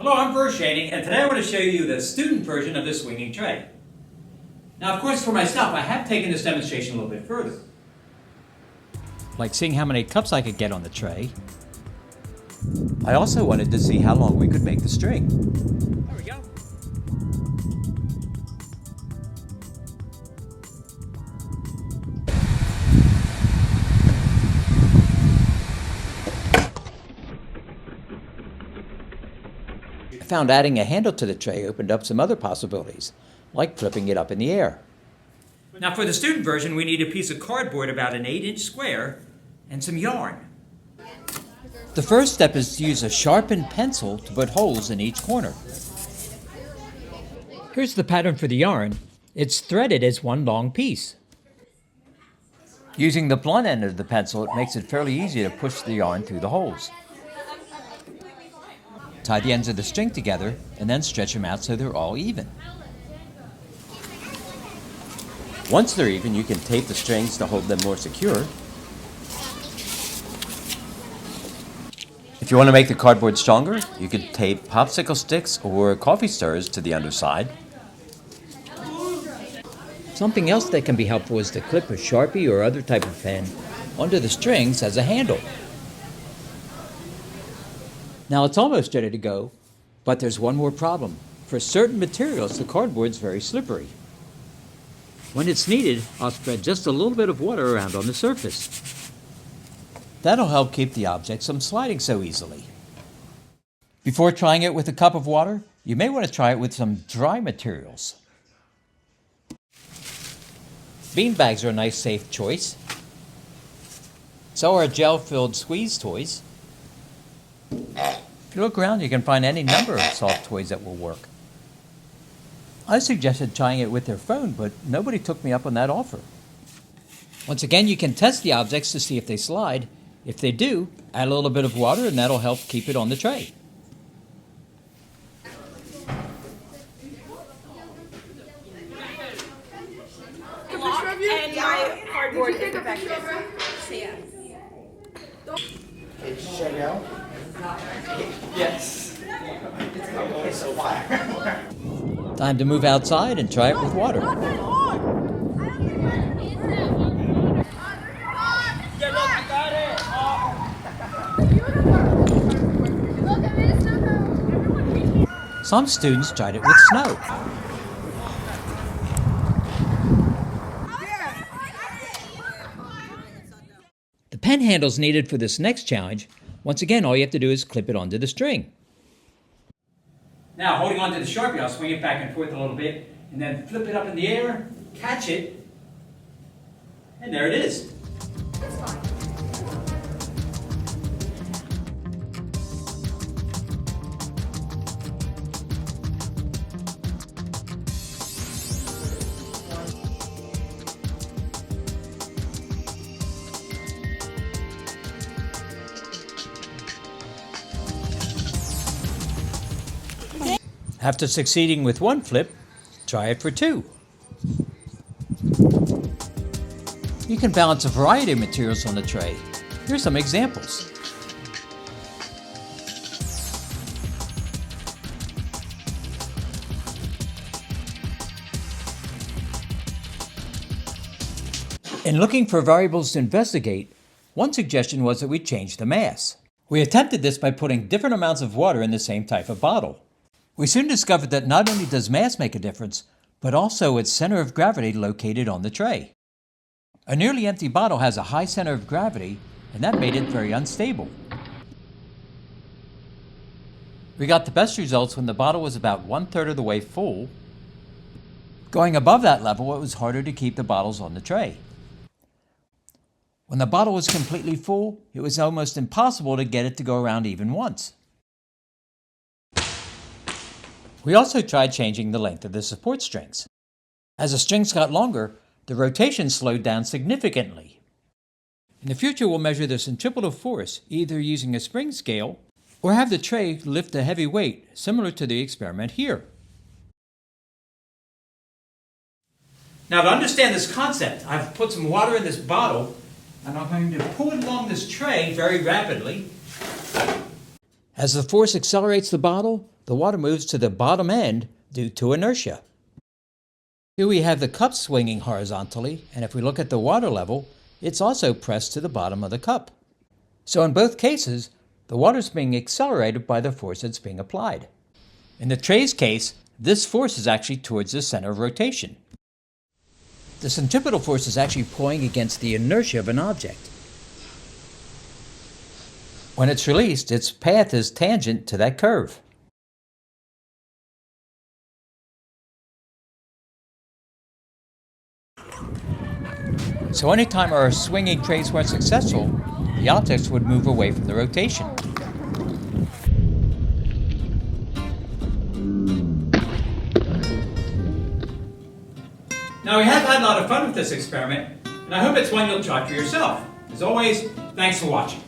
Hello, I'm Shading, and today I want to show you the student version of this swinging tray. Now, of course, for myself, I have taken this demonstration a little bit further. Like seeing how many cups I could get on the tray. I also wanted to see how long we could make the string. There we go. I found adding a handle to the tray opened up some other possibilities, like flipping it up in the air. Now for the student version, we need a piece of cardboard about an 8-inch square and some yarn. The first step is to use a sharpened pencil to put holes in each corner. Here's the pattern for the yarn. It's threaded as one long piece. Using the blunt end of the pencil, it makes it fairly easy to push the yarn through the holes. Tie the ends of the string together and then stretch them out so they're all even. Once they're even, you can tape the strings to hold them more secure. If you want to make the cardboard stronger, you can tape popsicle sticks or coffee stirrers to the underside. Something else that can be helpful is to clip a Sharpie or other type of pen onto the strings as a handle. Now it's almost ready to go, but there's one more problem. For certain materials, the cardboard's very slippery. When it's needed, I'll spread just a little bit of water around on the surface. That'll help keep the objects from sliding so easily. Before trying it with a cup of water, you may want to try it with some dry materials. Bean bags are a nice, safe choice. So are gel-filled squeeze toys. If you look around, you can find any number of soft toys that will work. I suggested trying it with their phone, but nobody took me up on that offer. Once again, you can test the objects to see if they slide. If they do, add a little bit of water and that'll help keep it on the tray. And my cardboard is effective. Yes. It's so fire. Time to move outside and try it with water. Some students tried it with snow. The pen handles needed for this next challenge, once again, all you have to do is clip it onto the string. Now, holding onto the Sharpie, I'll swing it back and forth a little bit, and then flip it up in the air, catch it, and there it is. That's fine. After succeeding with one flip, try it for two. You can balance a variety of materials on the tray. Here's some examples. In looking for variables to investigate, one suggestion was that we change the mass. We attempted this by putting different amounts of water in the same type of bottle. We soon discovered that not only does mass make a difference, but also its center of gravity located on the tray. A nearly empty bottle has a high center of gravity, and that made it very unstable. We got the best results when the bottle was about 1/3 of the way full. Going above that level, it was harder to keep the bottles on the tray. When the bottle was completely full, it was almost impossible to get it to go around even once. We also tried changing the length of the support strings. As the strings got longer, the rotation slowed down significantly. In the future, we'll measure the centripetal force either using a spring scale or have the tray lift a heavy weight, similar to the experiment here. Now, to understand this concept, I've put some water in this bottle, and I'm going to pull it along this tray very rapidly. As the force accelerates the bottle, the water moves to the bottom end due to inertia. Here we have the cup swinging horizontally, and if we look at the water level, it's also pressed to the bottom of the cup. So in both cases, the water is being accelerated by the force that's being applied. In the tray's case, this force is actually towards the center of rotation. The centripetal force is actually pulling against the inertia of an object. When it's released, its path is tangent to that curve. So anytime our swinging trays weren't successful, the objects would move away from the rotation. Now, we have had a lot of fun with this experiment, and I hope it's one you'll try for yourself. As always, thanks for watching.